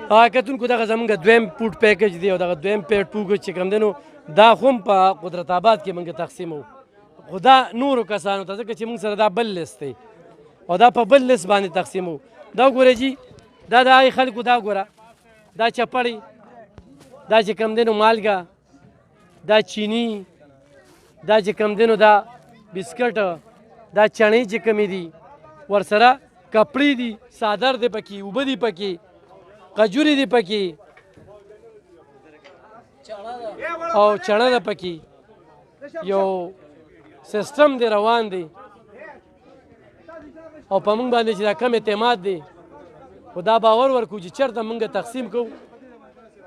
کتونکو دغه زمونږ دویم پوټ پیکج دی او دغه دویم پیټ پوکج چې کوم دی نو دا خو هم په قدرت آباد کې موږ تقسیموو خو دا نورو کسانو ته ځکه چې موږ سره دا بل لیست دی او دا په بل لیست باندې تقسیموو دا ګوره جي دا د هغې خلکو دا ګوره دا چپړې دا چې کوم دی نو مالګه دا چینی دا چې کوم دی نو دا بسکټ دا چڼې چې کومې دي ورسره کپړې دي څادر دی پکې اوبه دي پکې کجوري دي پکې او چڼه ده پکې یو سیسټم دی روان دی او په موږ باندې چې دا کم اعتماد دی خو دا باور ورکړو چې چېرته موږ تقسیم کوو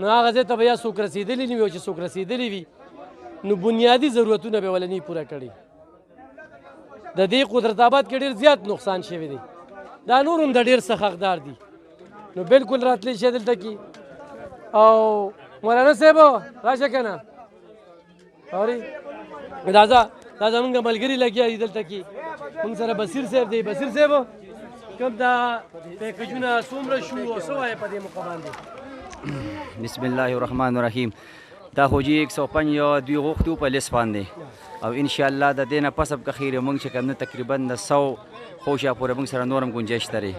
نو هغه ځای ته به یا څوک رسېدلي نه وي او چې څوک رسېدلي وي نو بنیادي ضرورتونه به ولې نه پوره کړي د دې قدرت آباد کې ډېر زیات نقصان شوی دی دا نور هم د ډېر څخه حقدار دي نو بالکل راتلی شي دلته کې او مولانا صاحب راشه که نه اورې دا زمونږ ملګري لګیا دي دلته کې موږ سره بصیر صاحب دی بصیر صاحب کوم دا پیکجونه څومره شو او څه وایې په دې موقع باندې بسم الله الرحمن الرحیم دا خو جي 105 یو دوی غوښتو په لیست باندې او انشاءالله د دې نه پس به که خیر موږ چې کوم نه تقریبا د 100 خوشه پورې موږ سره نور هم ګنجایش لري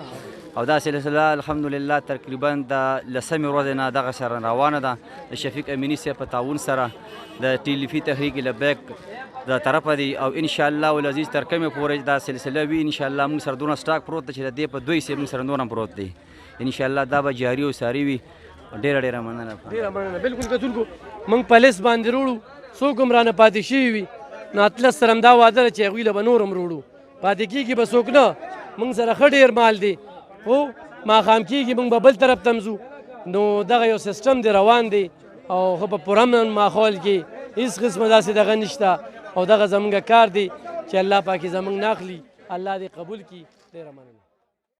او دا سلسله الحمدلله تقریبا د لسمې ورځې نه دغه سره روانه ده د شفیق امیني صاحب په تعاون سره د ټیلیفي تحریک لبیک د طرفه دی او انشاءالله والعزیز تر کومې پورې دا سلسله وي انشاءالله موږ سره دونه سټاک پروت دی چې د دې په دوی سیب موږ سره نور هم پروت دی انشاءالله دا به جاري او ساري وي ډېره مننه بالکل کتونکو موږ په لیست باندې وروړو څوک هم رانه پاتې شوي وي نو اتلس سره هم دا واده ده چې هغوی له به نور هم وروړو پاتې کېږي به څوک نه موږ سره ښه ډېر مال دی خو ماښام کېږي موږ به بل طرف ته ځو نو دغه یو سیسټم دی روان دی او ښه په پرامن ماحول کې هېڅ قسمه داسې دغه نشته او دغه زموږ کار دی چې الله پاک یې زموږ نه اخلي الله دې قبول کړي ډېره مننه